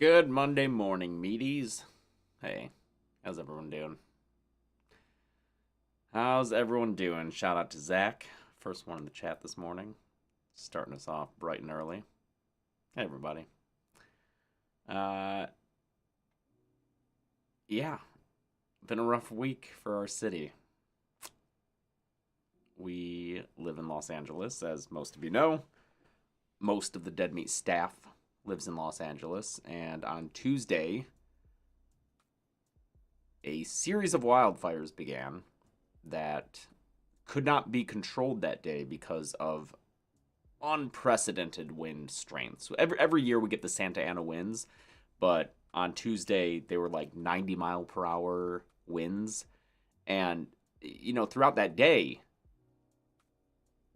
Good Monday morning, meaties. Hey, how's everyone doing? How's everyone doing? Shout out to Zach, first one in the chat this morning, starting us off bright and early. Hey, everybody. Uh, yeah, been a rough week for our city. We live in Los Angeles, as most of you know. Most of the Dead Meat staff lives in Los Angeles, and on Tuesday, a series of wildfires began that could not be controlled that day because of unprecedented wind strength. So every year we get the Santa Ana winds, but on Tuesday they were like 90 mile per hour winds, and throughout that day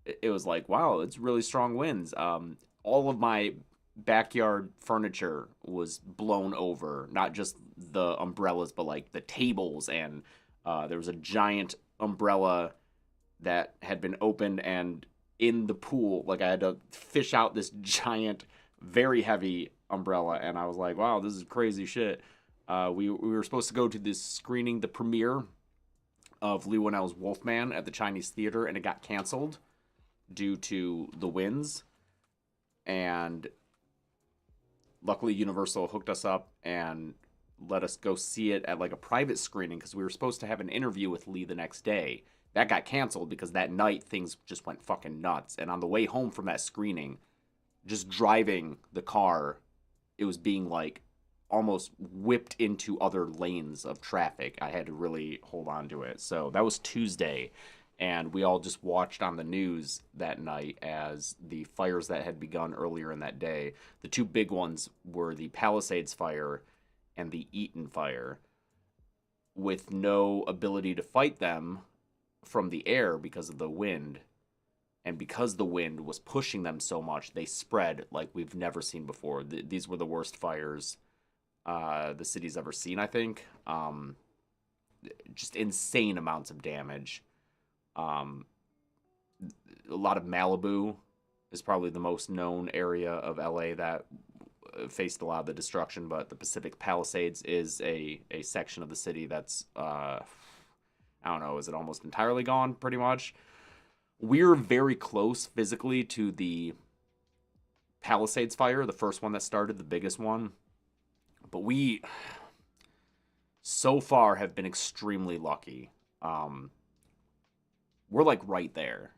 it was like, wow, it's really strong winds. All of my backyard furniture was blown over, not just the umbrellas, but like the tables, and there was a giant umbrella that had been opened, and in the pool, like I had to fish out this giant, very heavy umbrella, and I was like, wow, this is crazy shit. We were supposed to go to this screening, the premiere of Leigh Whannell's Wolfman at the Chinese Theater, and it got canceled due to the winds. And luckily Universal hooked us up and let us go see it at like a private screening, because we were supposed to have an interview with Lee the next day. That got canceled because that night things just went fucking nuts. And on the way home from that screening, just driving the car, it was being like almost whipped into other lanes of traffic. I had to really hold on to it. So that was Tuesday. And we all just watched on the news that night as the fires that had begun earlier in that day. The two big ones were the Palisades Fire and the Eaton Fire, with no ability to fight them from the air because of the wind. And because the wind was pushing them so much, they spread like we've never seen before. These were the worst fires the city's ever seen, I think. Just insane amounts of damage. A lot of Malibu is probably the most known area of LA that faced a lot of the destruction, but the Pacific Palisades is a section of the city that's, I don't know, is it almost entirely gone, pretty much? We're very close physically to the Palisades Fire, the first one that started, the biggest one, but we so far have been extremely lucky. We're like right there.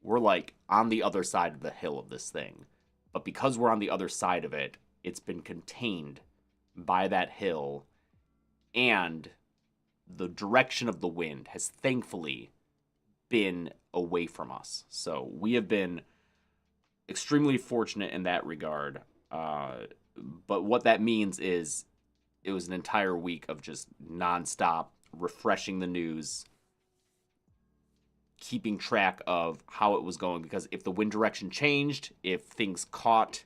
We're like on the other side of the hill of this thing. But because we're on the other side of it, it's been contained by that hill, and the direction of the wind has thankfully been away from us. So we have been extremely fortunate in that regard. But what that means is it was an entire week of just nonstop refreshing the news, keeping track of how it was going, because if the wind direction changed, if things caught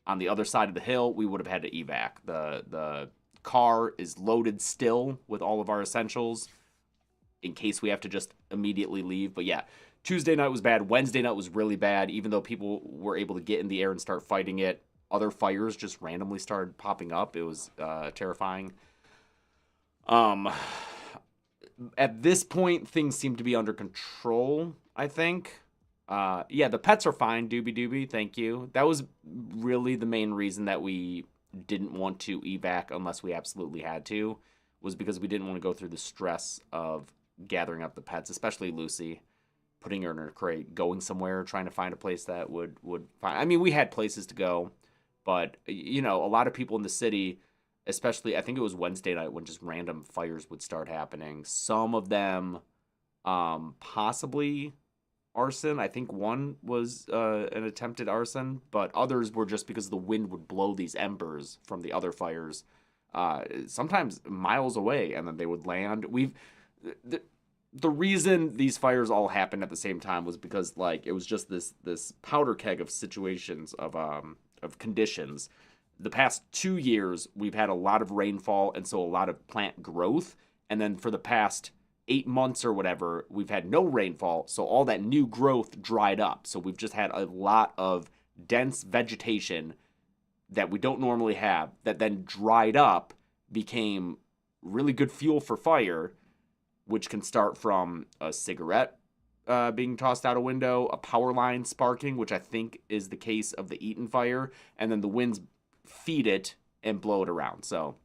on the other side of the hill, we would have had to evac. The car is loaded still with all of our essentials in case we have to just immediately leave. But yeah, Tuesday night was bad. Wednesday night was really bad. Even though people were able to get in the air and start fighting it, other fires just randomly started popping up. It was terrifying. At this point, things seem to be under control, I think. Yeah, the pets are fine, doobie doobie, thank you. That was really the main reason that we didn't want to evac unless we absolutely had to, was because we didn't want to go through the stress of gathering up the pets, especially Lucy, putting her in her crate, going somewhere, trying to find a place that would find. I mean, we had places to go, but, a lot of people in the city, especially, I think it was Wednesday night when just random fires would start happening. Some of them, possibly arson. I think one was an attempted arson, but others were just because the wind would blow these embers from the other fires, sometimes miles away, and then they would land. The reason these fires all happened at the same time was because, like, it was just this powder keg of situations of conditions. The past 2 years, we've had a lot of rainfall, and so a lot of plant growth. And then for the past 8 months or whatever, we've had no rainfall, so all that new growth dried up. So we've just had a lot of dense vegetation that we don't normally have that then dried up became really good fuel for fire, which can start from a cigarette being tossed out a window, a power line sparking, which I think is the case of the Eaton fire, and then the winds feed it and blow it around. So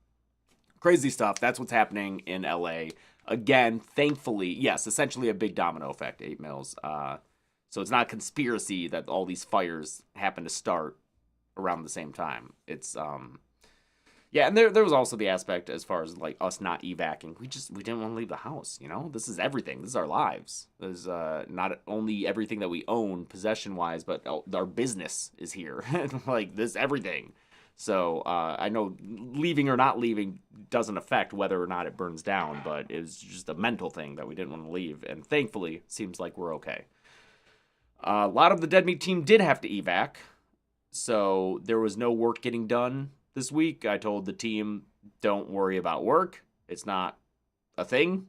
crazy stuff. That's what's happening in LA. Again, thankfully, yes, essentially a big domino effect, 8 mils. So it's not a conspiracy that all these fires happen to start around the same time. It's yeah, and there was also the aspect as far as like us not evacing. We didn't want to leave the house, you know? This is everything. This is our lives. This is not only everything that we own possession wise, but our business is here. Like this everything. So I know leaving or not leaving doesn't affect whether or not it burns down, but it's just a mental thing that we didn't want to leave. And thankfully, seems like we're okay. A lot of the Dead Meat team did have to evac, so there was no work getting done this week. I told the team, don't worry about work. It's not a thing.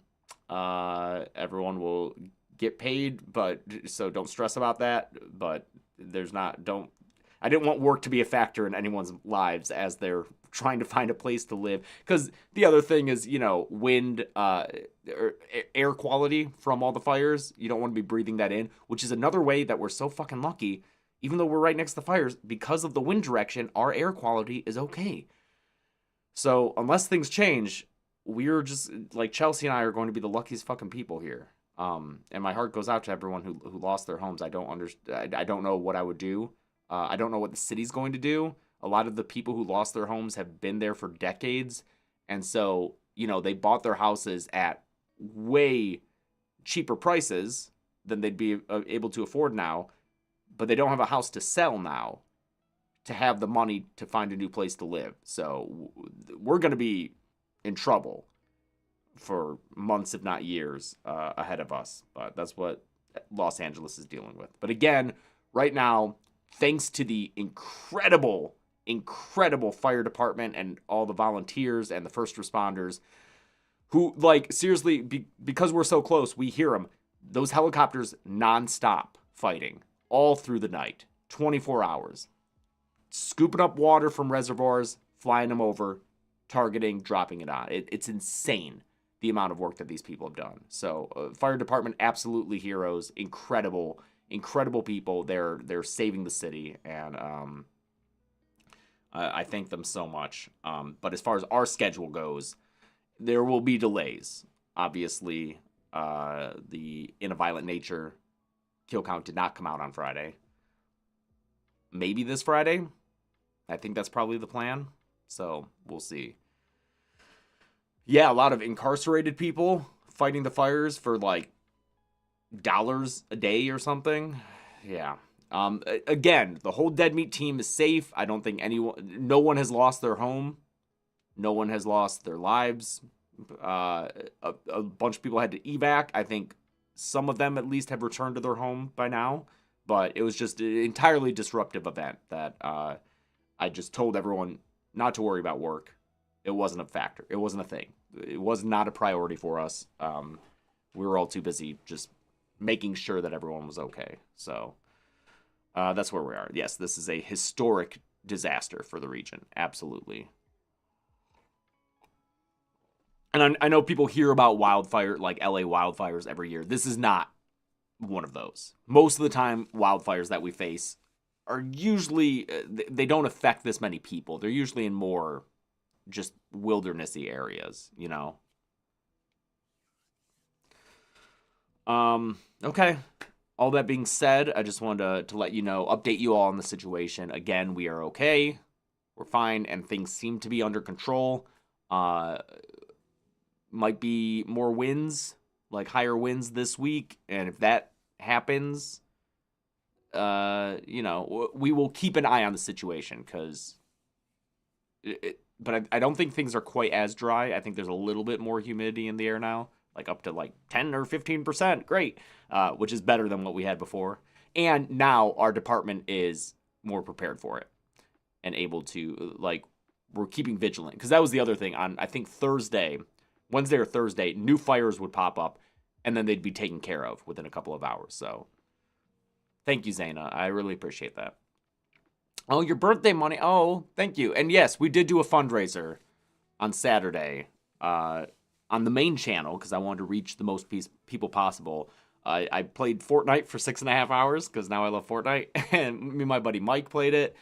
Everyone will get paid, but so don't stress about that. But I didn't want work to be a factor in anyone's lives as they're trying to find a place to live. Because the other thing is, you know, wind, air quality from all the fires. You don't want to be breathing that in, which is another way that we're so fucking lucky. Even though we're right next to the fires, because of the wind direction, our air quality is okay. So unless things change, we're just, like, Chelsea and I are going to be the luckiest fucking people here. And my heart goes out to everyone who lost their homes. I don't know what I would do. I don't know what the city's going to do. A lot of the people who lost their homes have been there for decades. And so, you know, they bought their houses at way cheaper prices than they'd be able to afford now. But they don't have a house to sell now to have the money to find a new place to live. So we're going to be in trouble for months, if not years, ahead of us. But that's what Los Angeles is dealing with. But again, right now, thanks to the incredible fire department and all the volunteers and the first responders who, like, seriously, because we're so close, we hear them. Those helicopters nonstop fighting all through the night, 24 hours, scooping up water from reservoirs, flying them over, targeting, dropping it on. It's insane the amount of work that these people have done. So fire department, absolutely heroes, incredible people. They're saving the city, and I thank them so much. But as far as our schedule goes, there will be delays. Obviously, the In a Violent Nature kill count did not come out on Friday. Maybe this Friday. I think that's probably the plan. So we'll see. Yeah, a lot of incarcerated people fighting the fires for like dollars a day or something. Yeah. Again, the whole Dead Meat team is safe. I don't think no one has lost their home. No one has lost their lives. A bunch of people had to evac. I think some of them at least have returned to their home by now, but it was just an entirely disruptive event that I just told everyone not to worry about work. It wasn't a factor. It wasn't a thing. It was not a priority for us. We were all too busy just making sure that everyone was okay. So that's where we are. Yes, this is a historic disaster for the region. Absolutely. And I know people hear about wildfire, like LA wildfires every year. This is not one of those. Most of the time, wildfires that we face are usually, they don't affect this many people. They're usually in more just wildernessy areas, you know? Okay. All that being said, I just wanted to let you know, update you all on the situation. Again, we are okay. We're fine, and things seem to be under control. Might be more winds, like higher winds this week, and if that happens, you know, we will keep an eye on the situation, because but I don't think things are quite as dry. I think there's a little bit more humidity in the air now, like up to like 10 or 15%. Great, which is better than what we had before. And now our department is more prepared for it and able to, like, we're keeping vigilant. Because that was the other thing. On, I think, Wednesday or Thursday, new fires would pop up, and then they'd be taken care of within a couple of hours. So thank you, Zaina. I really appreciate that. Oh, your birthday money. Oh, thank you. And yes, we did do a fundraiser on Saturday on the main channel because I wanted to reach the most people possible. I played Fortnite for 6.5 hours because now I love Fortnite. And me and my buddy Mike played it.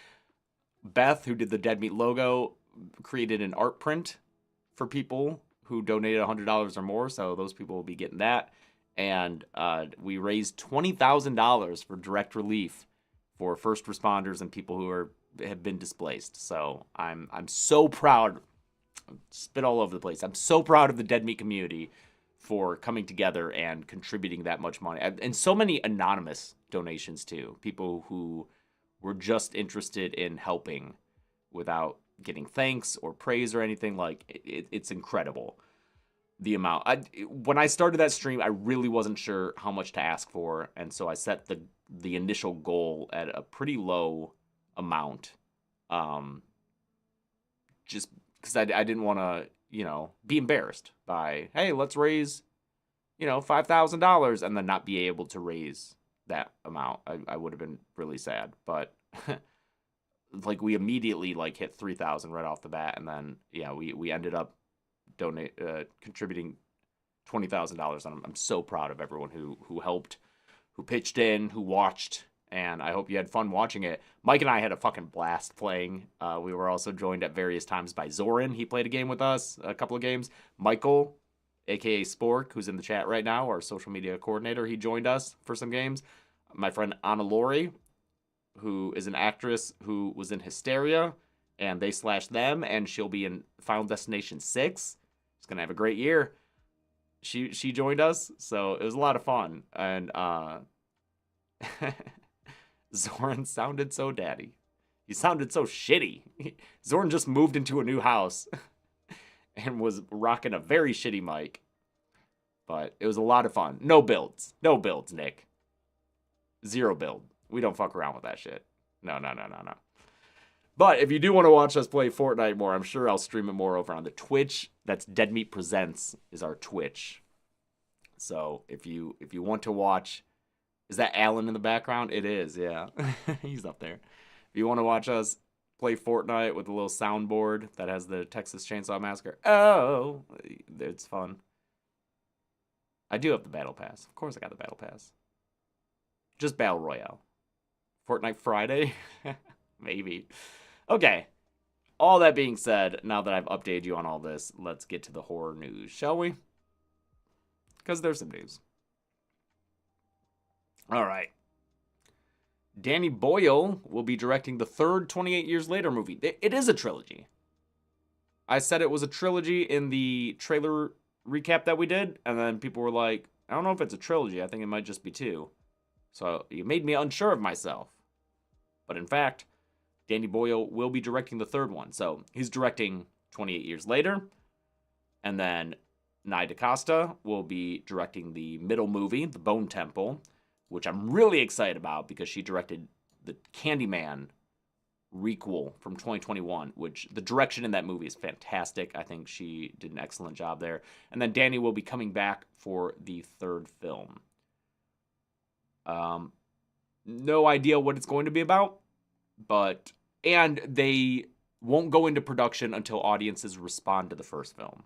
Beth, who did the Dead Meat logo, created an art print for people who donated $100 or more. So those people will be getting that. And we raised $20,000 for direct relief for first responders and people who have been displaced. So I'm so proud. Spit all over the place. I'm so proud of the Dead Meat community for coming together and contributing that much money. And so many anonymous donations too. People who were just interested in helping without getting thanks or praise or anything. Like it's incredible the amount. When I started that stream, I really wasn't sure how much to ask for, and so I set the initial goal at a pretty low amount, just because I didn't want to be embarrassed by, hey, let's raise $5,000 and then not be able to raise that amount. I would have been really sad, but like we immediately like hit 3,000 right off the bat, and then we ended up contributing $20,000, and I'm so proud of everyone who helped, who pitched in, who watched, and I hope you had fun watching it. Mike and I had a fucking blast playing. We were also joined at various times by Zoran. He played a game with us, a couple of games. Michael, aka Spork, who's in the chat right now, our social media coordinator, he joined us for some games. My friend Anna Lori, who is an actress who was in Hysteria, and they slashed them, and she'll be in Final Destination 6. She's gonna have a great year. She joined us, so it was a lot of fun. And Zoran sounded so daddy. He sounded so shitty. Zoran just moved into a new house and was rocking a very shitty mic. But it was a lot of fun. No builds, Nick. 0 build. We don't fuck around with that shit. No. But if you do want to watch us play Fortnite more, I'm sure I'll stream it more over on the Twitch. That's Dead Meat Presents is our Twitch. So if you want to watch, is that Alan in the background? It is, yeah. He's up there. If you want to watch us play Fortnite with a little soundboard that has the Texas Chainsaw Massacre, it's fun. I do have the Battle Pass. Of course I got the Battle Pass. Just Battle Royale. Fortnite Friday? Maybe. Okay. All that being said, now that I've updated you on all this, let's get to the horror news, shall we? Because there's some news. All right. Danny Boyle will be directing the third 28 Years Later movie. It is a trilogy. I said it was a trilogy in the trailer recap that we did, and then people were like, I don't know if it's a trilogy. I think it might just be 2. So you made me unsure of myself. But in fact, Danny Boyle will be directing the third one. So he's directing 28 Years Later. And then Nia DaCosta will be directing the middle movie, The Bone Temple, which I'm really excited about because she directed the Candyman requel from 2021, which the direction in that movie is fantastic. I think she did an excellent job there. And then Danny will be coming back for the third film. No idea what it's going to be about, and they won't go into production until audiences respond to the first film,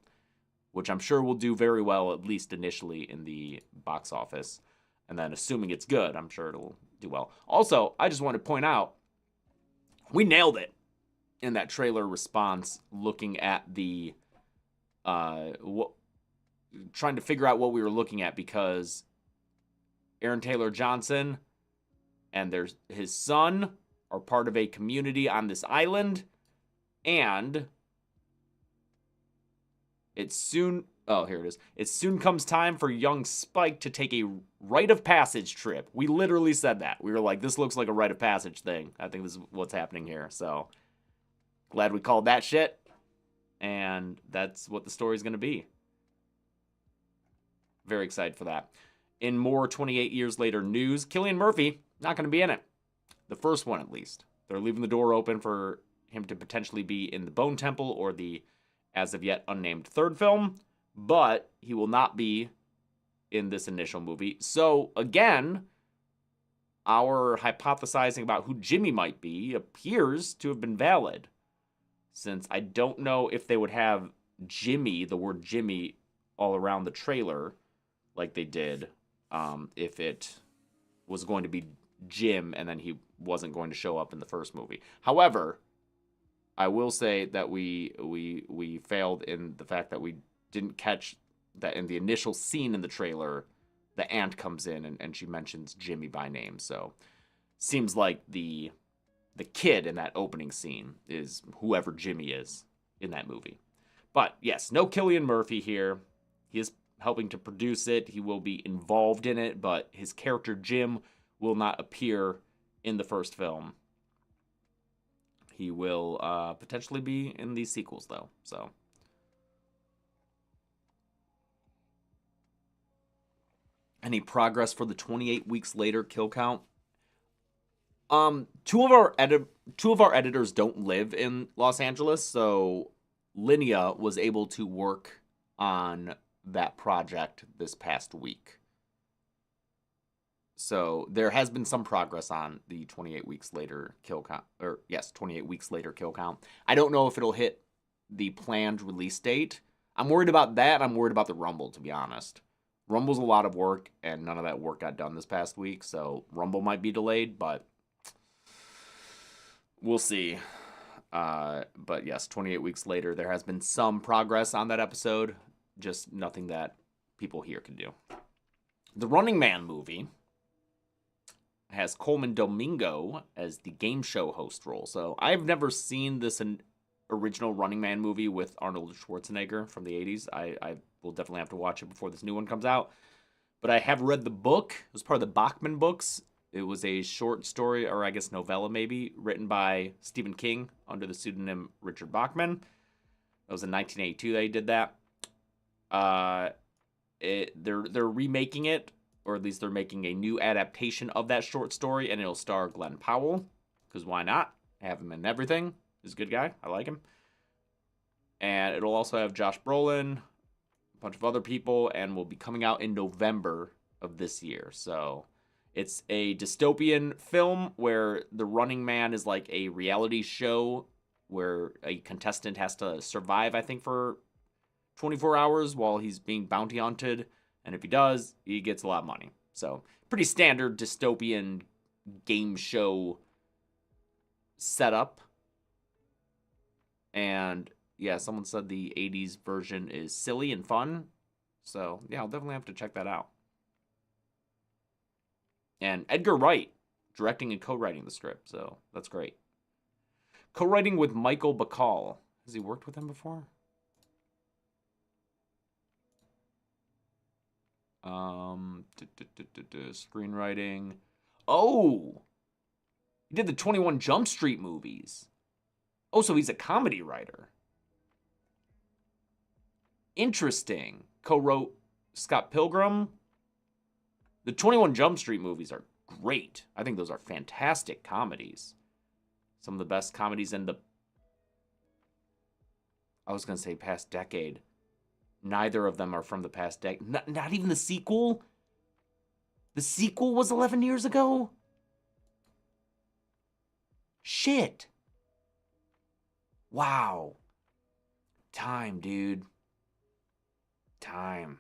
which I'm sure will do very well, at least initially in the box office. And then assuming it's good, I'm sure it'll do well. Also, I just want to point out, we nailed it in that trailer response, looking at the, trying to figure out what we were looking at, because Aaron Taylor Johnson and his son are part of a community on this island, and it soon comes time for young Spike to take a rite of passage trip. We literally said that. We were like, this looks like a rite of passage thing. I think this is what's happening here. So glad we called that shit, and that's what the story's going to be. Very excited for that. In more 28 Years Later news, Killian Murphy, not going to be in it. The first one, at least. They're leaving the door open for him to potentially be in the Bone Temple or the as of yet unnamed third film, but he will not be in this initial movie. So, again, our hypothesizing about who Jimmy might be appears to have been valid, since I don't know if they would have Jimmy, the word Jimmy, all around the trailer like they did, if it was going to be Jim and then he wasn't going to show up in the first movie. However, I will say that we failed in the fact that we didn't catch that in the initial scene in the trailer, the aunt comes in and she mentions Jimmy by name. So seems like the kid in that opening scene is whoever Jimmy is in that movie. But yes, no Killian Murphy here. He is helping to produce it. He will be involved in it, but his character Jim will not appear in the first film. He will potentially be in these sequels, though. So, any progress for the 28 weeks later kill count? Two of our editors don't live in Los Angeles, so Linnea was able to work on that project this past week. So there has been some progress on the 28 weeks later kill count, 28 weeks later kill count. I don't know if it'll hit the planned release date. I'm worried about that. I'm worried about the Rumble, to be honest. Rumble's a lot of work, and none of that work got done this past week, so Rumble might be delayed, but we'll see. But yes, 28 weeks later, there has been some progress on that episode, just nothing that people here can do. The Running Man movie has Coleman Domingo as the game show host role. So I've never seen this original Running Man movie with Arnold Schwarzenegger from the 80s. I will definitely have to watch it before this new one comes out. But I have read the book. It was part of the Bachman books. It was a short story, or I guess novella maybe, written by Stephen King under the pseudonym Richard Bachman. It was in 1982 that he did that. They're remaking it, or at least they're making a new adaptation of that short story, and it'll star Glenn Powell, because why not? Have him in everything. He's a good guy. I like him. And it'll also have Josh Brolin, a bunch of other people, and will be coming out in November of this year. So it's a dystopian film where the Running Man is like a reality show where a contestant has to survive, I think, for 24 hours while he's being bounty hunted. And if he does, he gets a lot of money. So pretty standard dystopian game show setup. And yeah, someone said the 80s version is silly and fun. So yeah, I'll definitely have to check that out. And Edgar Wright directing and co-writing the script. So that's great. Co-writing with Michael Bacall. Has he worked with him before? Screenwriting. Oh! He did the 21 Jump Street movies. Oh, so he's a comedy writer. Interesting. Co-wrote Scott Pilgrim. The 21 Jump Street movies are great. I think those are fantastic comedies. Some of the best comedies in the... I was going to say past decade. Neither of them are from the past decade. Not even the sequel? The sequel was 11 years ago? Shit. Wow. Time, dude. Time.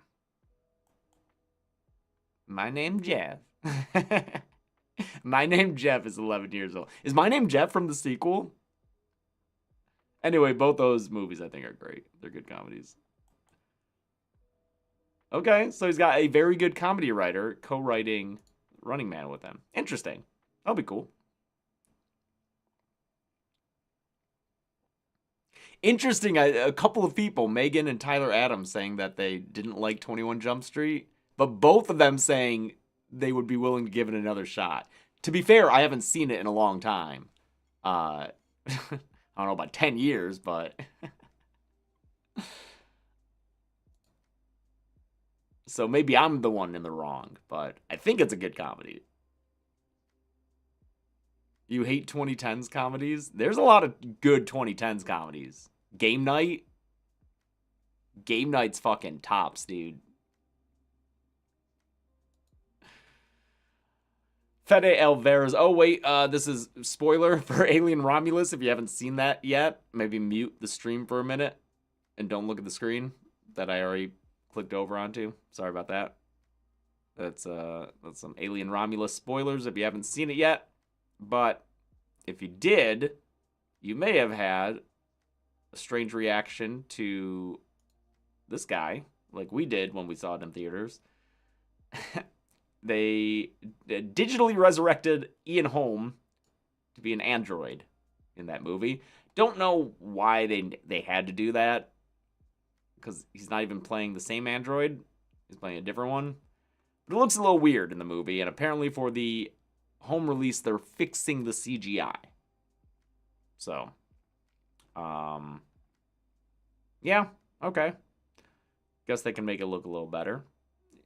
My name Jeff. My Name Jeff is 11 years old. Is My Name Jeff from the sequel? Anyway, both those movies I think are great. They're good comedies. Okay, so he's got a very good comedy writer co-writing Running Man with him. Interesting. That'll be cool. Interesting, a couple of people, Megan and Tyler Adams, saying that they didn't like 21 Jump Street, but both of them saying they would be willing to give it another shot. To be fair, I haven't seen it in a long time. I don't know, about 10 years, but... So maybe I'm the one in the wrong, but I think it's a good comedy. You hate 2010s comedies? There's a lot of good 2010s comedies. Game Night? Game Night's fucking tops, dude. Fede Alvarez. Oh, wait. This is spoiler for Alien Romulus. If you haven't seen that yet, maybe mute the stream for a minute and don't look at the screen that I already clicked over onto. Sorry about that. That's some Alien Romulus spoilers if you haven't seen it yet. But if you did, you may have had a strange reaction to this guy, like we did when we saw it in theaters. They digitally resurrected Ian Holm to be an android in that movie. Don't know why they had to do that, because he's not even playing the same android. He's playing a different one. But it looks a little weird in the movie, and apparently for the home release, they're fixing the CGI. So, yeah, okay. Guess they can make it look a little better.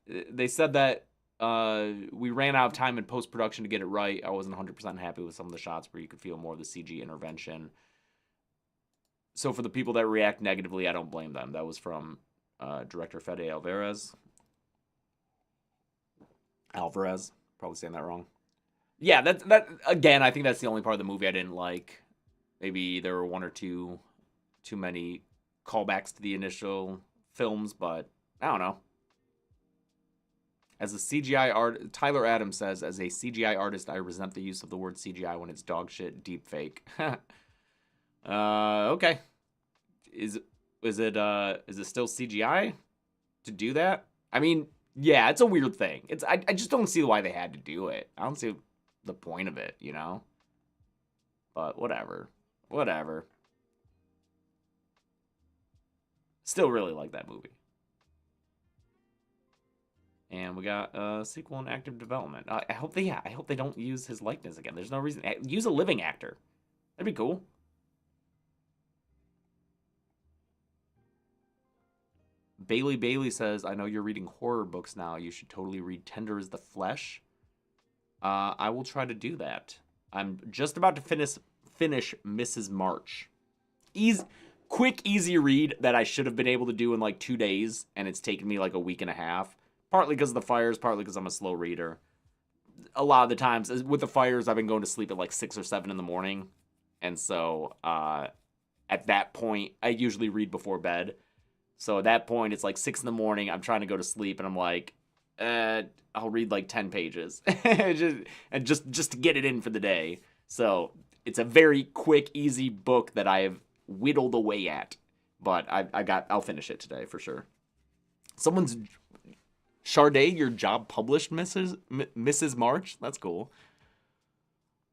They said that we ran out of time in post-production to get it right. I wasn't 100% happy with some of the shots where you could feel more of the CG intervention. So for the people that react negatively, I don't blame them. That was from director Fede Alvarez. Probably saying that wrong. Yeah, that again, I think that's the only part of the movie I didn't like. Maybe there were one or two too many callbacks to the initial films, but I don't know. As a CGI art, Tyler Adams says, as a CGI artist, I resent the use of the word CGI when it's dog shit deep fake. Okay. Is it still CGI to do that? I mean, yeah, it's a weird thing. I just don't see why they had to do it. I don't see the point of it, you know? But whatever. Still really like that movie. And we got a sequel in active development. I hope they don't use his likeness again. There's no reason. Use a living actor. That'd be cool. Bailey says, I know you're reading horror books now. You should totally read Tender as the Flesh. I will try to do that. I'm just about to finish Mrs. March. Quick, easy read that I should have been able to do in like 2 days, and it's taken me like a week and a half. Partly because of the fires, partly because I'm a slow reader. A lot of the times, with the fires, I've been going to sleep at like 6 or 7 in the morning. And so, at that point, I usually read before bed. So at that point, it's like 6 in the morning, I'm trying to go to sleep, and I'm like, I'll read like 10 pages. just to get it in for the day. So it's a very quick, easy book that I have whittled away at. But I'll finish it today for sure. Sharday, your job published Mrs. March? That's cool.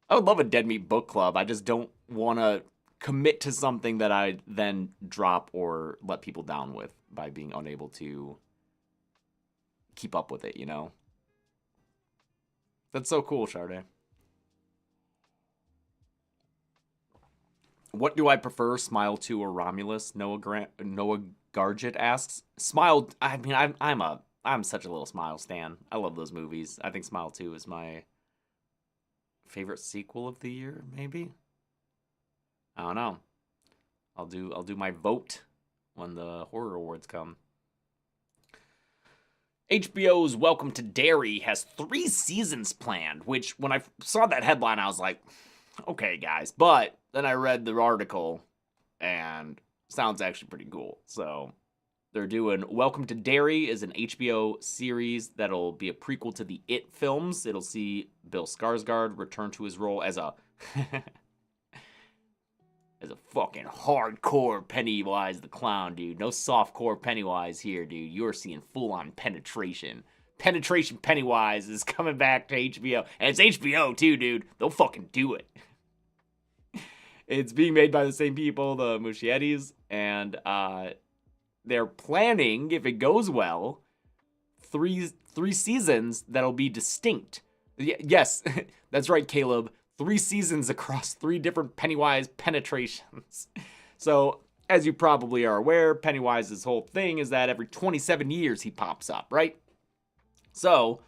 I would love a Dead Meat book club. I just don't want to commit to something that I then drop or let people down with by being unable to keep up with it, you know? That's so cool, Sharday. What do I prefer, Smile 2 or Romulus? Noah Gargett asks. Smile, I mean, I'm such a little Smile stan. I love those movies. I think Smile 2 is my favorite sequel of the year, maybe? I don't know. I'll do my vote when the horror awards come. HBO's Welcome to Derry has 3 seasons planned, which when I saw that headline, I was like, okay, guys. But then I read the article, and sounds actually pretty cool. So they're doing Welcome to Derry is an HBO series that'll be a prequel to the It films. It'll see Bill Skarsgård return to his role as a as a fucking hardcore Pennywise the Clown, dude. No softcore Pennywise here, dude. You're seeing full-on penetration. Penetration Pennywise is coming back to HBO. And it's HBO, too, dude. They'll fucking do it. It's being made by the same people, the Muschiettis, and they're planning, if it goes well, three seasons that'll be distinct. Yes, that's right, Caleb. 3 seasons across 3 different Pennywise penetrations. So, as you probably are aware, Pennywise's whole thing is that every 27 years he pops up, right? So,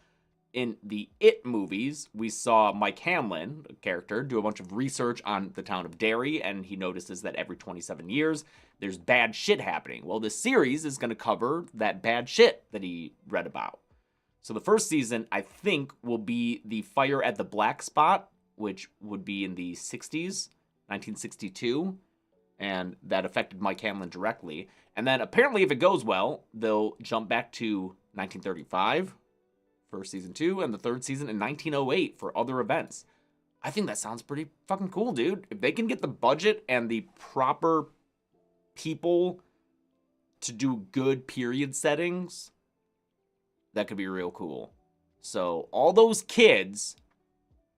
in the It movies, we saw Mike Hamlin, a character, do a bunch of research on the town of Derry, and he notices that every 27 years, there's bad shit happening. Well, this series is going to cover that bad shit that he read about. So the first season, I think, will be the fire at the Black Spot, which would be in the 60s, 1962, and that affected Mike Hamlin directly. And then apparently, if it goes well, they'll jump back to 1935 for season 2, and the third season in 1908 for other events. I think that sounds pretty fucking cool, dude. If they can get the budget and the proper people to do good period settings, that could be real cool. So all those kids,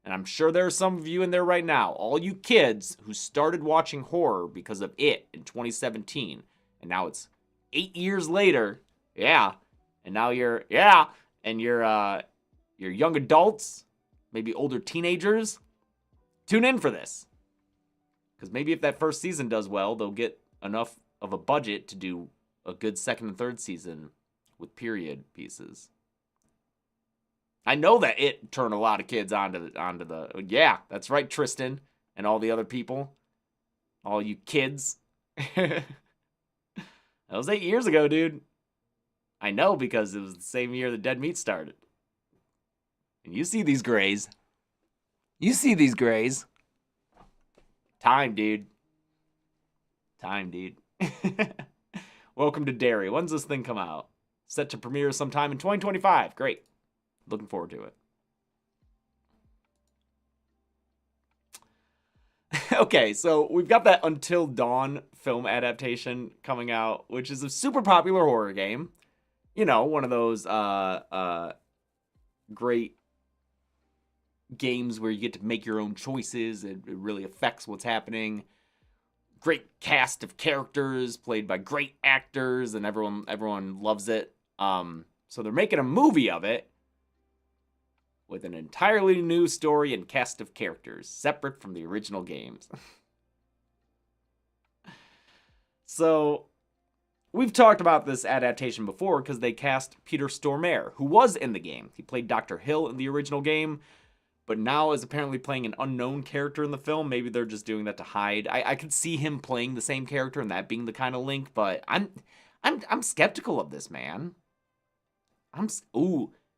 and I'm sure there are some of you in there right now, all you kids who started watching horror because of it in 2017, and now it's 8 years later, and now you're young adults, maybe older teenagers, tune in for this. Because maybe if that first season does well, they'll get enough of a budget to do a good second and third season with period pieces. I know that it turned a lot of kids onto the yeah, that's right, Tristan and all the other people, all you kids. That was 8 years ago, dude. I know, because it was the same year the Dead Meat started. And you see these grays. Time, dude. Welcome to Derry. When's this thing come out? Set to premiere sometime in 2025. Great. Looking forward to it. Okay, so we've got that Until Dawn film adaptation coming out, which is a super popular horror game. You know, one of those great games where you get to make your own choices. It really affects what's happening. Great cast of characters played by great actors, and everyone loves it. So they're making a movie of it with an entirely new story and cast of characters, separate from the original games. So we've talked about this adaptation before because they cast Peter Stormare, who was in the game. He played Dr. Hill in the original game, but now is apparently playing an unknown character in the film. Maybe they're just doing that to hide. I could see him playing the same character and that being the kind of link, but I'm skeptical of this, man.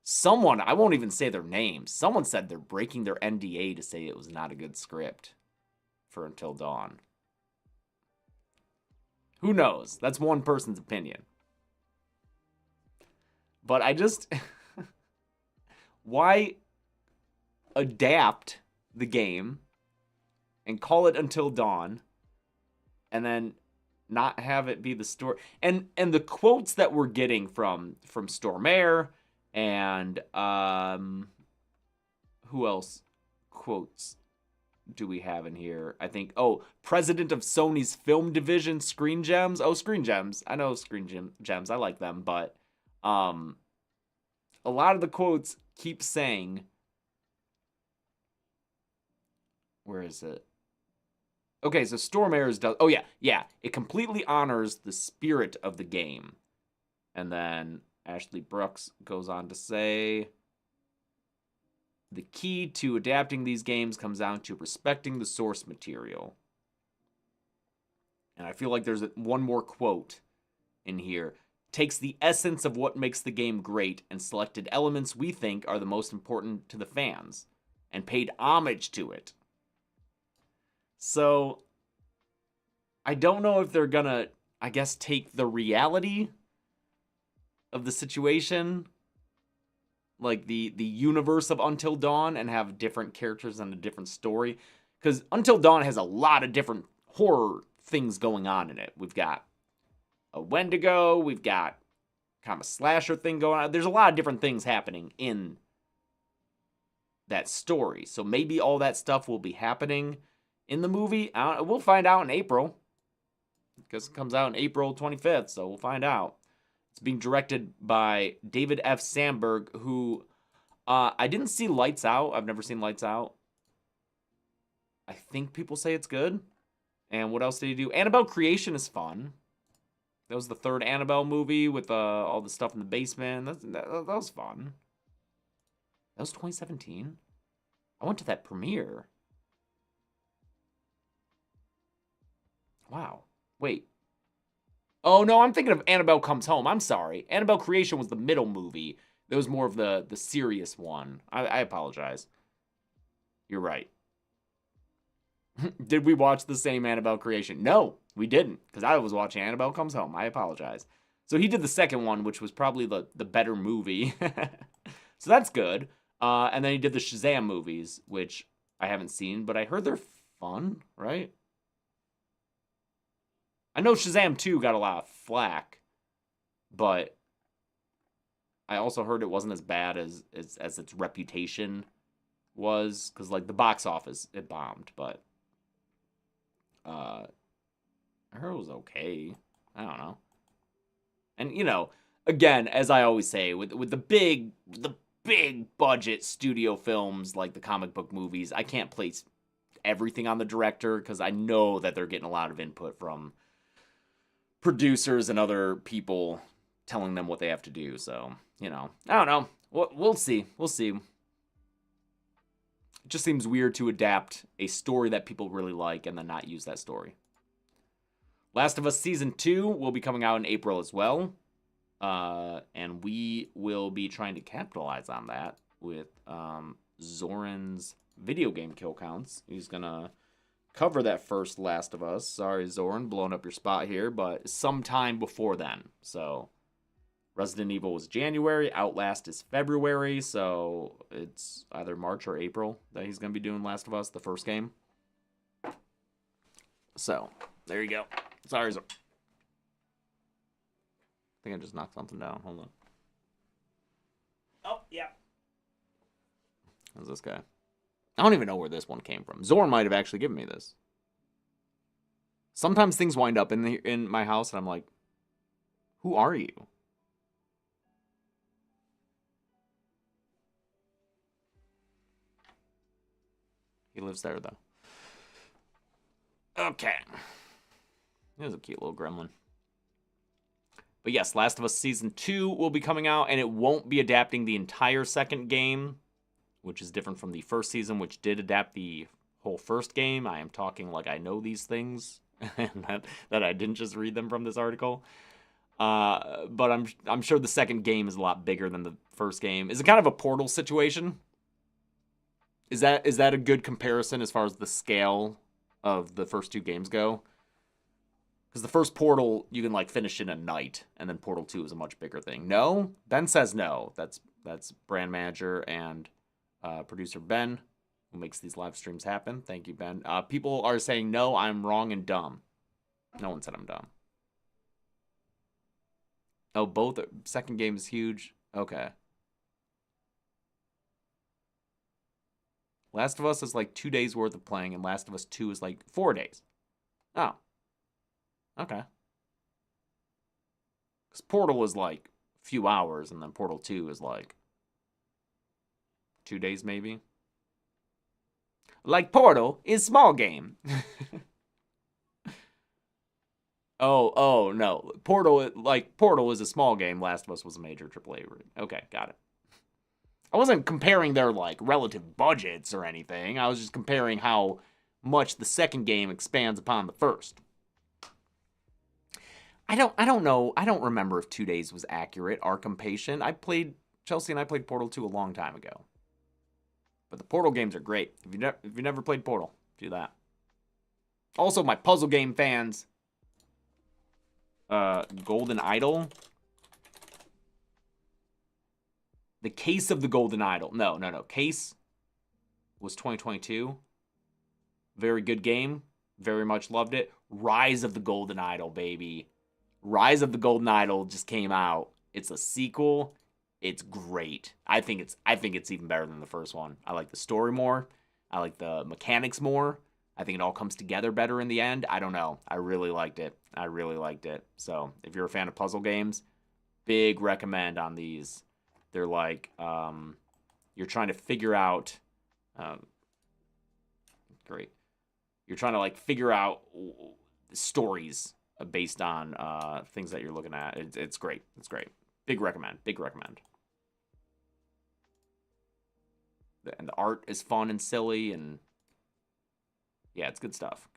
Someone, I won't even say their name. Someone said they're breaking their NDA to say it was not a good script for Until Dawn. Who knows? That's one person's opinion. But I just... Why adapt the game and call it Until Dawn and then not have it be the story? And the quotes that we're getting from Stormare and who else quotes do we have in here? I think, president of Sony's film division, Screen Gems. Screen Gems. I know Screen Gems. I like them, but a lot of the quotes keep saying, where is it? Okay, so Stormare's does, it completely honors the spirit of the game. And then Ashley Brooks goes on to say, the key to adapting these games comes down to respecting the source material. And I feel like there's one more quote in here. Takes the essence of what makes the game great and selected elements we think are the most important to the fans and paid homage to it. So I don't know if they're gonna, I guess, take the reality of the situation, like the universe of Until Dawn, and have different characters and a different story. Because Until Dawn has a lot of different horror things going on in it. We've got a Wendigo, we've got kind of a slasher thing going on. There's a lot of different things happening in that story. So maybe all that stuff will be happening in the movie. We'll find out in April, because it comes out on April 25th, so we'll find out. It's being directed by David F. Sandberg, who I didn't see Lights Out. I've never seen Lights Out. I think people say it's good. And what else did he do? Annabelle Creation is fun. That was the third Annabelle movie with all the stuff in the basement. That was fun. That was 2017. I went to that premiere. Wow. Wait. Oh, no, I'm thinking of Annabelle Comes Home. I'm sorry. Annabelle Creation was the middle movie. It was more of the serious one. I apologize. You're right. Did we watch the same Annabelle creation? No, we didn't, because I was watching Annabelle Comes Home. I apologize. So he did the second one, which was probably the better movie. So that's good. And then he did the Shazam movies, which I haven't seen, but I heard they're fun, right? I know Shazam 2 got a lot of flack, but I also heard it wasn't as bad as its reputation was, because like the box office, it bombed, but I heard it was okay. I don't know. And you know, again, as I always say, with the big budget studio films like the comic book movies, I can't place everything on the director because I know that they're getting a lot of input from producers and other people telling them what they have to do. So, you know, I don't know. We'll see. We'll see. It just seems weird to adapt a story that people really like and then not use that story. Last of Us Season 2 will be coming out in April as well. And we will be trying to capitalize on that with Zoran's video game kill counts. He's going to cover that first Last of Us. Sorry, Zoran, blowing up your spot here, but sometime before then. So, Resident Evil was January, Outlast is February, so it's either March or April that he's going to be doing Last of Us, the first game. So, there you go. Sorry, Zoran. I think I just knocked something down. Hold on. Oh, yeah. Who's this guy? I don't even know where this one came from. Zoran might have actually given me this. Sometimes things wind up in my house, and I'm like, who are you? He lives there, though. Okay. Here's a cute little gremlin. But yes, Last of Us Season 2 will be coming out, and it won't be adapting the entire second game, which is different from the first season, which did adapt the whole first game. I am talking like I know these things, and that I didn't just read them from this article. But I'm sure the second game is a lot bigger than the first game. Is it kind of a Portal situation? Is that a good comparison as far as the scale of the first two games go? Because the first Portal, you can like finish in a night, and then Portal 2 is a much bigger thing. No? Ben says no. That's brand manager and producer Ben, who makes these live streams happen. Thank you, Ben. People are saying no, I'm wrong and dumb. No one said I'm dumb. Oh, both. Second game is huge. Okay. Last of Us is like 2 days worth of playing, and Last of Us 2 is like 4 days. Oh. Okay. Because Portal is like a few hours, and then Portal 2 is like 2 days maybe. Like Portal is small game. Oh, no. Portal is a small game. Last of Us was a major AAA. Okay, got it. I wasn't comparing their like relative budgets or anything. I was just comparing how much the second game expands upon the first. I don't know. I don't remember if 2 days was accurate. Arkham Patient. Chelsea and I played Portal 2 a long time ago. But the Portal games are great. If you never played Portal, do that. Also, my puzzle game fans, Golden Idol. The Case of the Golden Idol. No. Case was 2022. Very good game. Very much loved it. Rise of the Golden Idol, baby. Rise of the Golden Idol just came out. It's a sequel. It's great. I think it's even better than the first one. I like the story more. I like the mechanics more. I think it all comes together better in the end. I don't know. I really liked it. So if you're a fan of puzzle games, big recommend on these. They're like, you're trying to figure out, great. You're trying to like figure out stories based on things that you're looking at. It's great. It's great. Big recommend. And the art is fun and silly, and yeah, it's good stuff.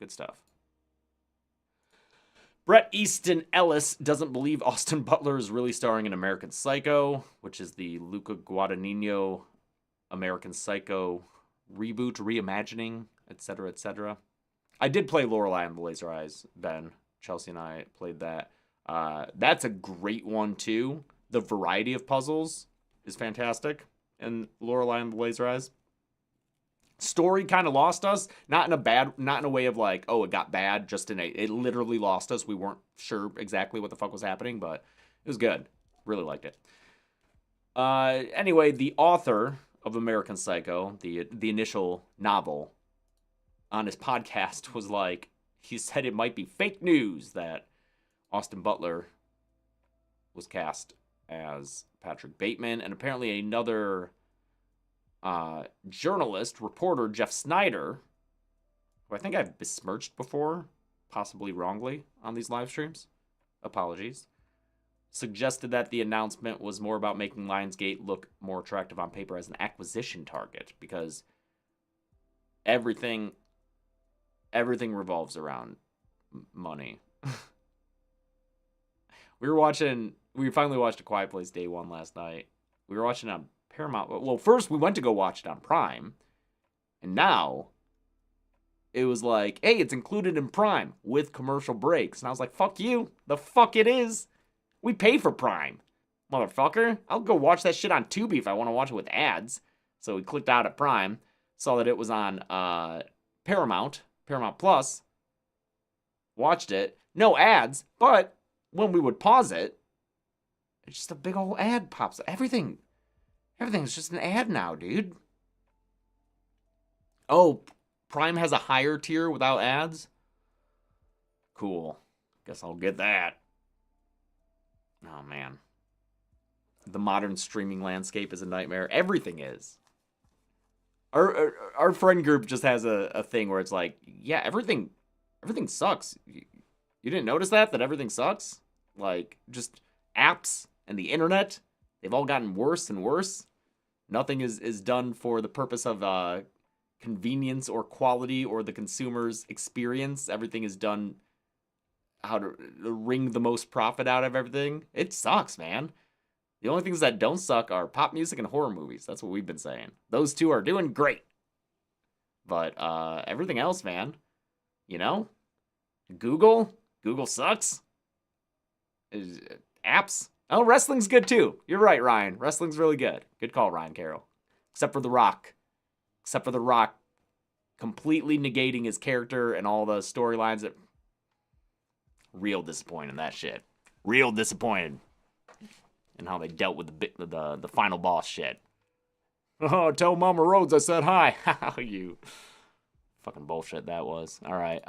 Bret Easton Ellis doesn't believe Austin Butler is really starring in American Psycho, which is the Luca Guadagnino American Psycho reboot, reimagining, etc., etc. I did play Lorelei and the Laser Eyes, Ben. Chelsea and I played that. That's a great one, too. The variety of puzzles is fantastic in Lorelei and the Laser Eyes. Story kind of lost us, not in a way of like, oh, it got bad, just it literally lost us. We weren't sure exactly what the fuck was happening, but it was good. Really liked it. Anyway, the author of American Psycho, the initial novel, on his podcast was like, he said it might be fake news that Austin Butler was cast as Patrick Bateman, and apparently another journalist, reporter, Jeff Snyder, who I think I've besmirched before, possibly wrongly, on these live streams, apologies, suggested that the announcement was more about making Lionsgate look more attractive on paper as an acquisition target, because everything revolves around money. We finally watched A Quiet Place Day 1 last night. We were watching it on Paramount. Well, first we went to go watch it on Prime, and now it was like, hey, it's included in Prime with commercial breaks. And I was like, fuck you. The fuck it is. We pay for Prime, motherfucker. I'll go watch that shit on Tubi if I want to watch it with ads. So we clicked out at Prime, saw that it was on Paramount Plus, watched it. No ads, but when we would pause it, it's just a big old ad pops up. Everything's just an ad now, dude. Oh, Prime has a higher tier without ads? Cool. Guess I'll get that. Oh, man. The modern streaming landscape is a nightmare. Everything is. Our friend group just has a thing where it's like, yeah, everything sucks. You didn't notice that everything sucks? Like, just apps and the internet, they've all gotten worse and worse. Nothing is done for the purpose of convenience or quality or the consumer's experience. Everything is done how to wring the most profit out of everything. It sucks, man. The only things that don't suck are pop music and horror movies. That's what we've been saying. Those two are doing great. But everything else, man, you know? Google sucks. Apps. Oh, wrestling's good too. You're right, Ryan. Wrestling's really good. Good call, Ryan Carroll. Except for The Rock. Completely negating his character and all the storylines. Real disappointed in that shit. Real disappointed in how they dealt with the final boss shit. Oh, tell Mama Rhodes I said hi. How you? Fucking bullshit that was. All right.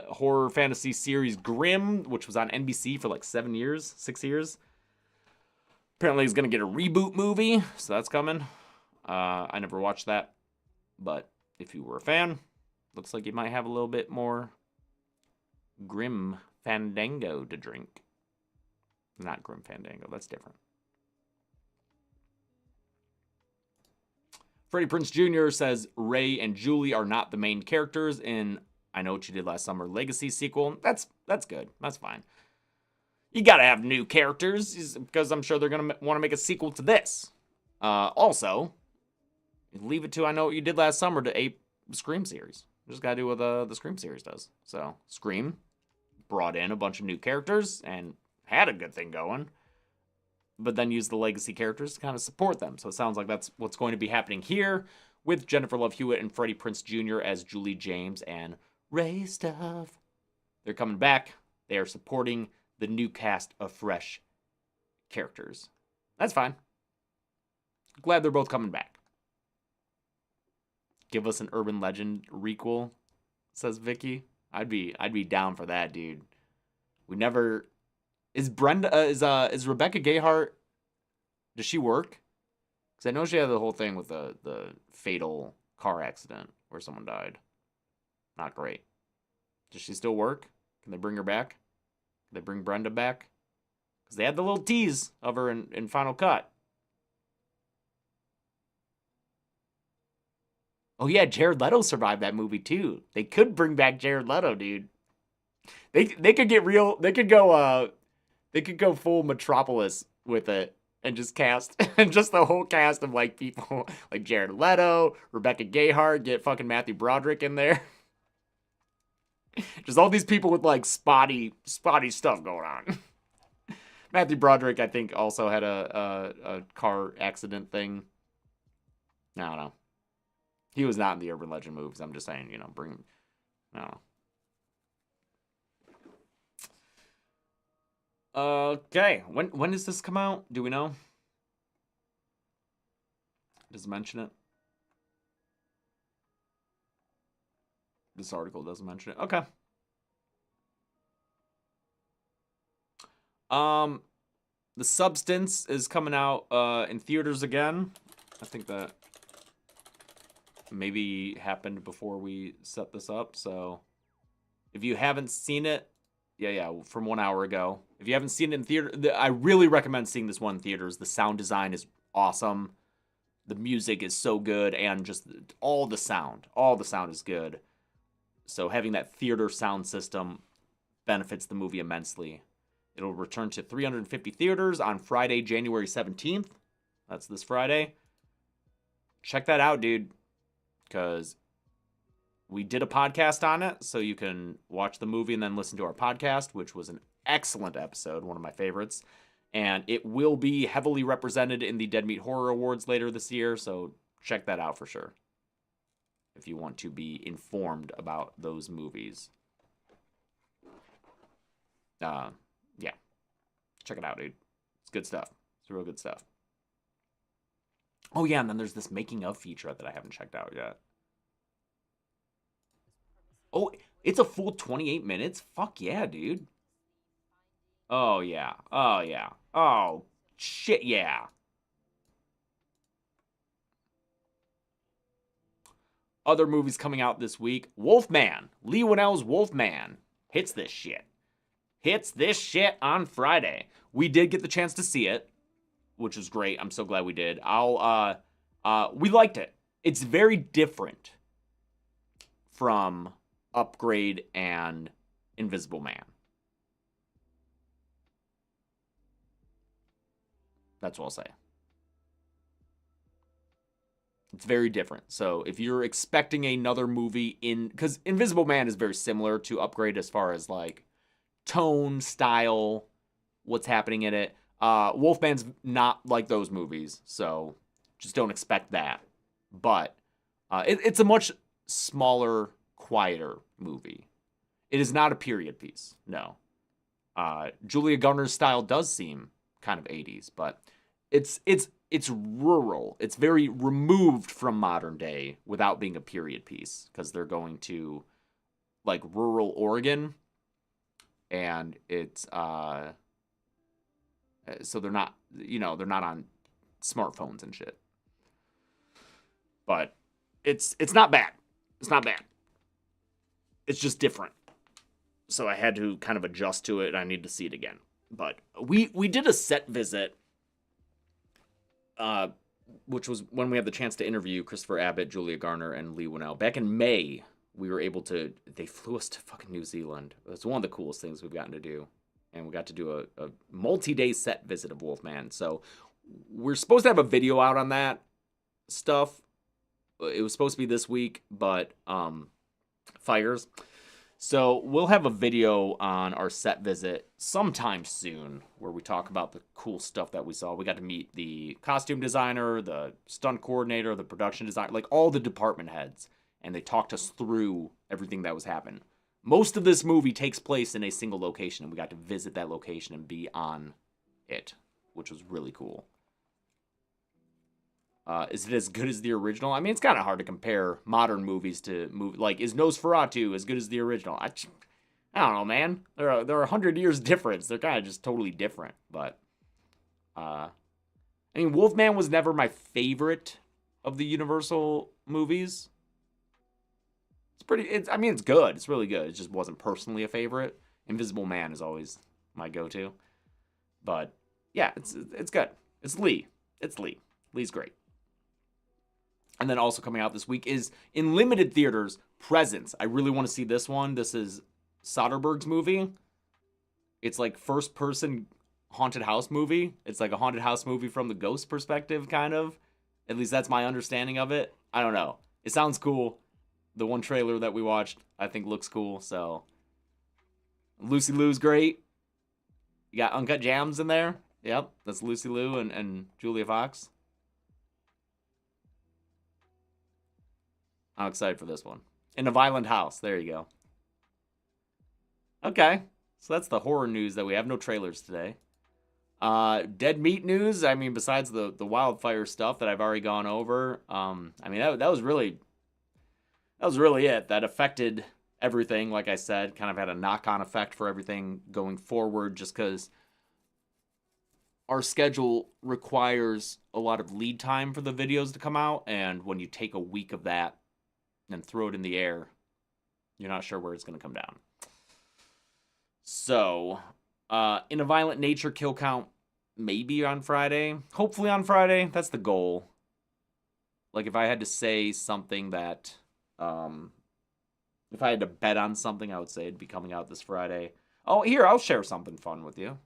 Horror fantasy series Grimm, which was on NBC for like 6 years. Apparently he's going to get a reboot movie, so that's coming. I never watched that, but if you were a fan, looks like you might have a little bit more Grim Fandango to drink. Not Grim Fandango, that's different. Freddie Prinze Jr. says Ray and Julie are not the main characters in I Know What You Did Last Summer Legacy sequel. That's good. That's fine. You gotta have new characters because I'm sure they're gonna want to make a sequel to this. Also, leave it to I Know What You Did Last Summer to ape the Scream series. Just gotta do what the Scream series does. So Scream brought in a bunch of new characters and had a good thing going, but then used the legacy characters to kind of support them. So it sounds like that's what's going to be happening here with Jennifer Love Hewitt and Freddie Prinze Jr. as Julie James and Ray Stuff. They're coming back. They are supporting the new cast of fresh characters. That's fine. Glad they're both coming back. Give us an urban legend requel, says Vicky. I'd be down for that, dude. We never is Rebecca Gayheart, does she work? Because I know she had the whole thing with the fatal car accident where someone died. Not great. Does she still work? Can they bring her back? Can they bring Brenda back? Because they had the little tease of her in Final Cut. Oh yeah, Jared Leto survived that movie too. They could bring back Jared Leto, dude. They could get real. They could go full Metropolis with it and just cast and just the whole cast of like people like Jared Leto, Rebecca Gayheart, get fucking Matthew Broderick in there. Just all these people with like spotty stuff going on. Matthew Broderick, I think, also had a car accident thing. I don't know. He was not in the Urban Legend movies. I'm just saying, bring. I don't know. Okay, when does this come out? Do we know? Does it mention it? This article doesn't mention it. Okay. The Substance is coming out in theaters again. I think that maybe happened before we set this up. So if you haven't seen it, yeah, from 1 hour ago. If you haven't seen it in theater, I really recommend seeing this one in theaters. The sound design is awesome. The music is so good, and just all the sound is good. So having that theater sound system benefits the movie immensely. It'll return to 350 theaters on Friday, January 17th. That's this Friday. Check that out, dude, because we did a podcast on it, so you can watch the movie and then listen to our podcast, which was an excellent episode, one of my favorites. And it will be heavily represented in the Dead Meat Horror Awards later this year, so check that out for sure if you want to be informed about those movies. Yeah. Check it out, dude. It's good stuff. It's real good stuff. Oh, yeah, and then there's this making of feature that I haven't checked out yet. Oh, it's a full 28 minutes? Fuck yeah, dude. Oh, yeah. Oh, shit, yeah. Other movies coming out this week. Wolfman. Leigh Whannell's Wolfman hits this shit on Friday. We did get the chance to see it, which was great. I'm so glad we did. We liked it. It's very different from Upgrade and Invisible Man. That's what I'll say. It's very different. So if you're expecting another movie because Invisible Man is very similar to Upgrade as far as like tone, style, what's happening in it. Wolfman's not like those movies, so just don't expect that. But it's a much smaller, quieter movie. It is not a period piece, no. Julia Garner's style does seem kind of 80s, but it's rural. It's very removed from modern day without being a period piece, because they're going to like rural Oregon, and it's so they're not on smartphones and shit. But it's not bad. It's not bad. It's just different. So I had to kind of adjust to it. I need to see it again. But we did a set visit, which was when we had the chance to interview Christopher Abbott, Julia Garner, and Leigh Whannell. Back in May, we were able to, they flew us to fucking New Zealand. It's one of the coolest things we've gotten to do. And we got to do a multi-day set visit of Wolfman. So we're supposed to have a video out on that stuff. It was supposed to be this week, but fires. So we'll have a video on our set visit sometime soon where we talk about the cool stuff that we saw. We got to meet the costume designer, the stunt coordinator, the production designer, like all the department heads. And they talked us through everything that was happening. Most of this movie takes place in a single location, and we got to visit that location and be on it, which was really cool. Is it as good as the original? I mean, it's kind of hard to compare modern movies to like, is Nosferatu as good as the original? I don't know, man. There are 100 years difference. They're kind of just totally different. But I mean, Wolfman was never my favorite of the Universal movies. It's good. It's really good. It just wasn't personally a favorite. Invisible Man is always my go-to. But yeah, it's good. It's Leigh. Leigh's great. And then also coming out this week is, in limited theaters, Presence. I really want to see this one. This is Soderbergh's movie. It's like first person haunted house movie. It's like a haunted house movie from the ghost perspective, kind of. At least that's my understanding of it. I don't know. It sounds cool. The one trailer that we watched, I think, looks cool. So Lucy Liu's great. You got Uncut Gems in there. Yep, that's Lucy Liu and Julia Fox. I'm excited for this one. In a Violent House. There you go. Okay. So that's the horror news that we have. No trailers today. Dead meat news. I mean, besides the wildfire stuff that I've already gone over. I mean, that was really it. That affected everything. Like I said, kind of had a knock-on effect for everything going forward, just because our schedule requires a lot of lead time for the videos to come out, and when you take a week of that and throw it in the air, you're not sure where it's going to come down. So, in a Violent Nature kill count, maybe on Friday. Hopefully on Friday. That's the goal. Like, if I had to say something that, if I had to bet on something, I would say it'd be coming out this Friday. Oh, here, I'll share something fun with you.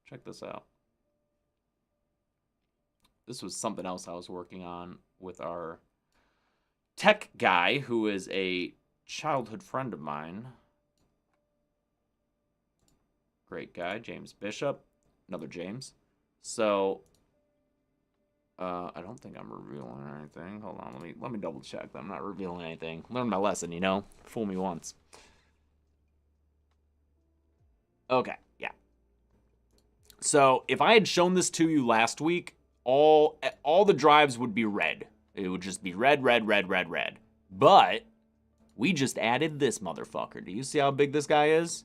Check this out. This was something else I was working on with our tech guy, who is a childhood friend of mine. Great guy, James Bishop. Another James. So, I don't think I'm revealing anything. Hold on, let me double check that I'm not revealing anything. Learn my lesson, you know? Fool me once. Okay, yeah. So, if I had shown this to you last week, all the drives would be red. It would just be red, red, red, red, red. But we just added this motherfucker. Do you see how big this guy is?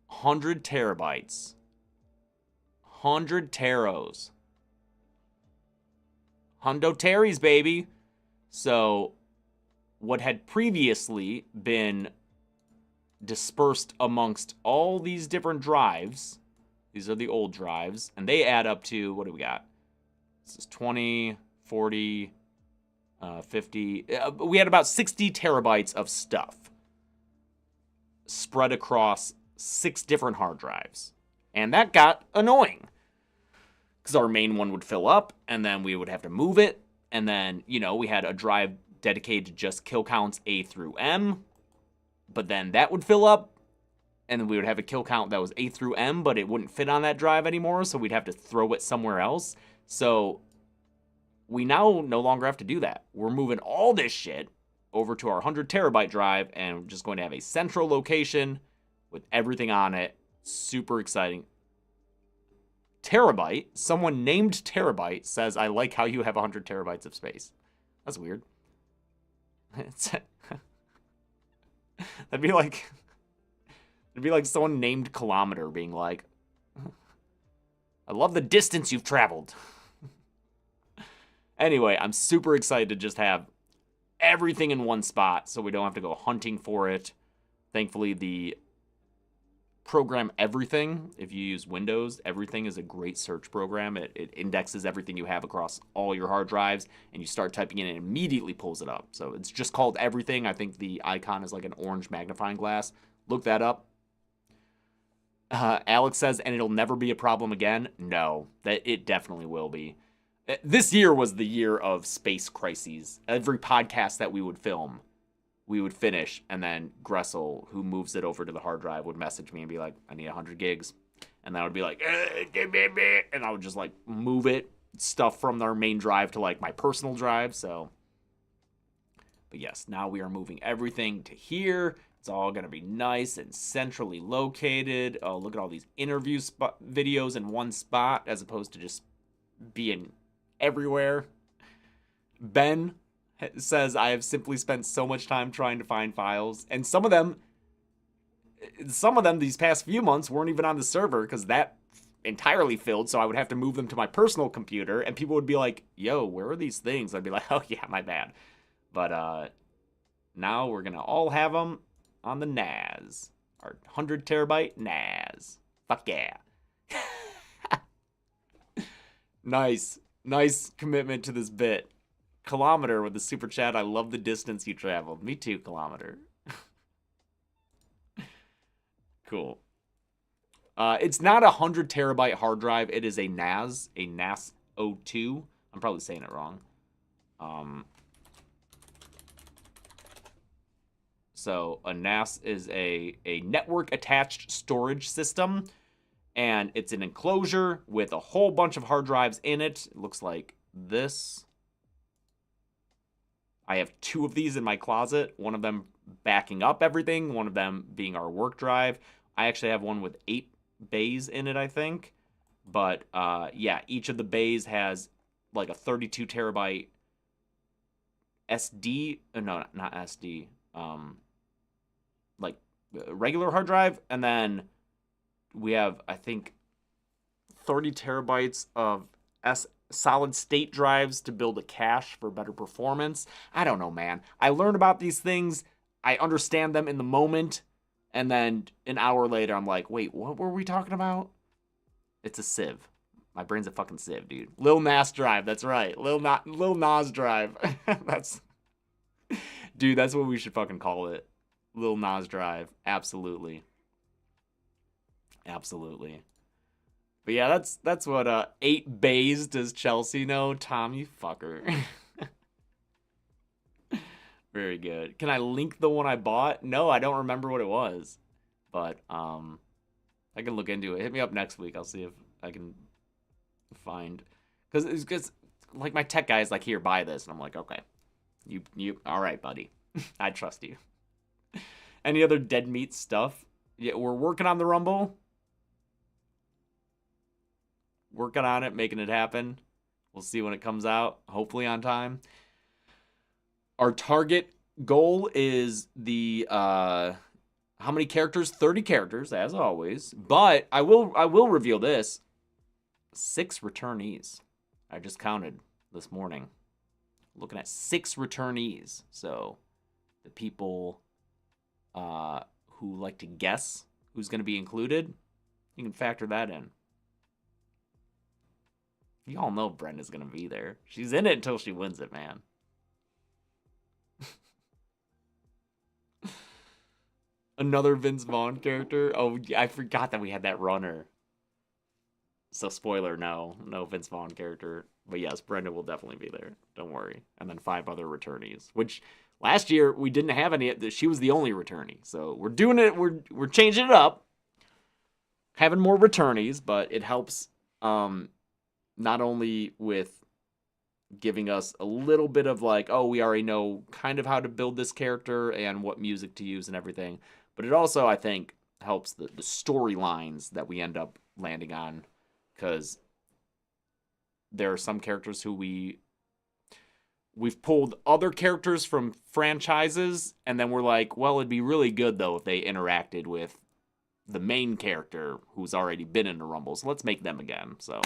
100 terabytes. 100 teros. Hundo Terry's, baby. So, what had previously been dispersed amongst all these different drives, these are the old drives, and they add up to, what do we got? This is 20, 40, 50. We had about 60 terabytes of stuff spread across 6 different hard drives. And that got annoying, because our main one would fill up, and then we would have to move it, and then, you know, we had a drive dedicated to just kill counts A through M, but then that would fill up, and then we would have a kill count that was A through M, but it wouldn't fit on that drive anymore, so we'd have to throw it somewhere else. So we now no longer have to do that. We're moving all this shit over to our 100 terabyte drive, and we're just going to have a central location with everything on it. Super exciting. Terabyte, someone named Terabyte says, I like how you have 100 terabytes of space. That's weird. That'd be like someone named Kilometer being like, I love the distance you've traveled. Anyway, I'm super excited to just have everything in one spot so we don't have to go hunting for it. Thankfully, the program Everything, if you use Windows, Everything is a great search program. It indexes everything you have across all your hard drives, and you start typing in and it immediately pulls it up. So it's just called Everything. I think the icon is like an orange magnifying glass. Look that up. Alex says, and it'll never be a problem again. No, that it definitely will be. This year was the year of space crises. Every podcast that we would film, we would finish, and then Gressel, who moves it over to the hard drive, would message me and be like, I need 100 gigs. And then I would be like, and I would just like move it, stuff from our main drive to like my personal drive. So, but yes, now we are moving everything to here. It's all going to be nice and centrally located. Oh, look at all these interview videos in one spot as opposed to just being everywhere. Ben says, I have simply spent so much time trying to find files, and some of them these past few months weren't even on the server because that entirely filled, so I would have to move them to my personal computer, and people would be like, yo, where are these things? I'd be like, oh yeah, my bad. But now we're gonna all have them on the NAS, our 100 terabyte NAS. Fuck yeah. Nice commitment to this bit. Kilometer with the super chat. I love the distance you traveled. Me too, Kilometer. Cool. It's not a 100 terabyte hard drive. It is a NAS O2. I'm probably saying it wrong. So a NAS is a network attached storage system, and it's an enclosure with a whole bunch of hard drives in it. It looks like this. I have 2 of these in my closet, one of them backing up everything, one of them being our work drive. I actually have one with 8 bays in it, I think. But yeah, each of the bays has like a 32 terabyte SD, no, not SD, like regular hard drive, and then we have, I think, 30 terabytes of solid state drives to build a cache for better performance. I don't know, man. I learn about these things, I understand them in the moment, and then an hour later I'm like, wait, what were we talking about? It's a sieve. My brain's a fucking sieve, dude. Lil Nas drive, that's right. Lil Nas drive. Dude, that's what we should fucking call it. Lil Nas drive. Absolutely. Absolutely. But yeah, that's what 8 bays does Chelsea know? Tom, you fucker. Very good. Can I link the one I bought? No, I don't remember what it was. But I can look into it. Hit me up next week. I'll see if I can find, because like my tech guy is like, here, buy this, and I'm like, okay, you all right, buddy. I trust you. Any other dead meat stuff? Yeah, we're working on the Rumble. Working on it, making it happen. We'll see when it comes out, hopefully on time. Our target goal is the how many characters? 30 characters, as always. But I will reveal this. 6 returnees. I just counted this morning. Looking at 6 returnees. So the people who like to guess who's going to be included, you can factor that in. You all know Brenda's going to be there. She's in it until she wins it, man. Another Vince Vaughn character? Oh, I forgot that we had that runner. So spoiler, no Vince Vaughn character. But yes, Brenda will definitely be there. Don't worry. And then 5 other returnees, which last year we didn't have any. She was the only returnee. So we're doing it. We're changing it up. Having more returnees, but it helps not only with giving us a little bit of like, oh, we already know kind of how to build this character and what music to use and everything, but it also, I think, helps the storylines that we end up landing on, because there are some characters who we've pulled other characters from franchises, and then we're like, well, it'd be really good though if they interacted with the main character who's already been in the Rumble, so let's make them again. So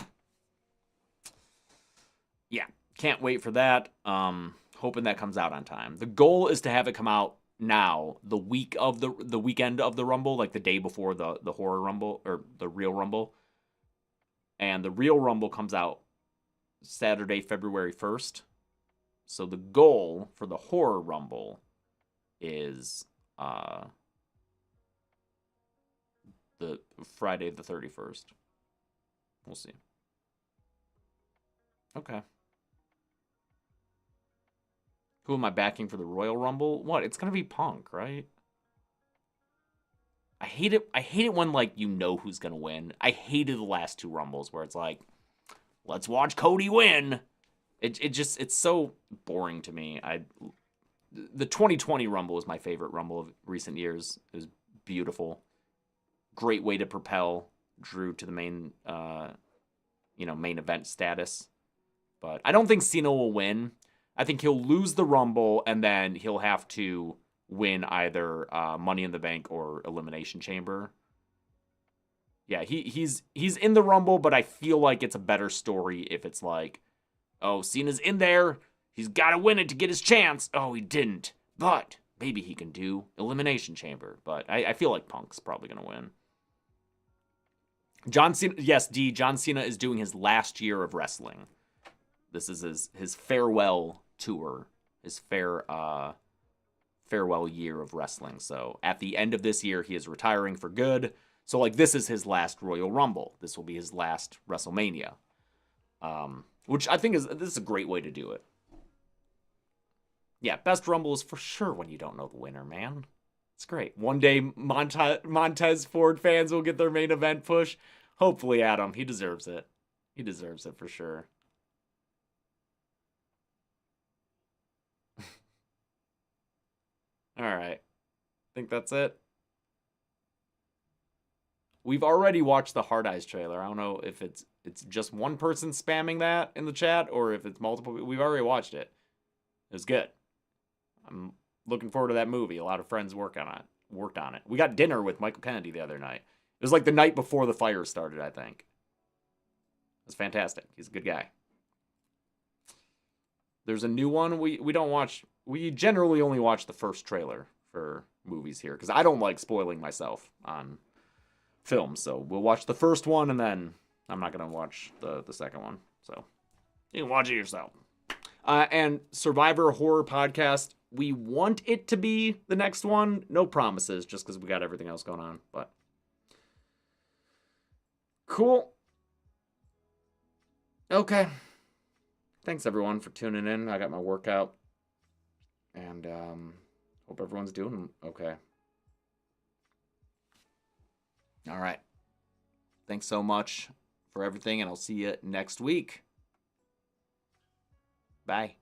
yeah, can't wait for that. Hoping that comes out on time. The goal is to have it come out now, the weekend of the Rumble, like the day before the horror Rumble, or the real Rumble. And the real Rumble comes out Saturday, February 1st. So the goal for the horror Rumble is the Friday the 31st. We'll see. Okay. Who am I backing for the Royal Rumble? What? It's gonna be Punk, right? I hate it when, like, you know who's gonna win. I hated the last 2 Rumbles where it's like, let's watch Cody win. It's so boring to me. The 2020 Rumble is my favorite Rumble of recent years. It was beautiful. Great way to propel Drew to the main main event status. But I don't think Cena will win. I think he'll lose the Rumble, and then he'll have to win either Money in the Bank or Elimination Chamber. Yeah, he's in the Rumble, but I feel like it's a better story if it's like, oh, Cena's in there, he's got to win it to get his chance. Oh, he didn't, but maybe he can do Elimination Chamber. But I feel like Punk's probably going to win. John Cena, yes, D, John Cena is doing his last year of wrestling. This is his farewell tour, his farewell year of wrestling. So at the end of this year, he is retiring for good. So like this is his last Royal Rumble. This will be his last WrestleMania, which I think this is a great way to do it. Yeah, best Rumble is for sure when you don't know the winner, man. It's great. One day Montez Ford fans will get their main event push. Hopefully, Adam. He deserves it. He deserves it for sure. All right. Think that's it. We've already watched the Hard Eyes trailer. I don't know if it's just one person spamming that in the chat or if it's multiple. We've already watched it. It was good. I'm looking forward to that movie. A lot of friends worked on it. We got dinner with Michael Kennedy the other night. It was like the night before the fire started, I think. It was fantastic. He's a good guy. There's a new one we don't watch. We generally only watch the first trailer for movies here because I don't like spoiling myself on film. So we'll watch the first one and then I'm not going to watch the second one. So you can watch it yourself. And Survivor Horror Podcast, we want it to be the next one. No promises, just because we got everything else going on. But cool. Okay. Thanks, everyone, for tuning in. I got my workout. And hope everyone's doing okay. All right. Thanks so much for everything, and I'll see you next week. Bye.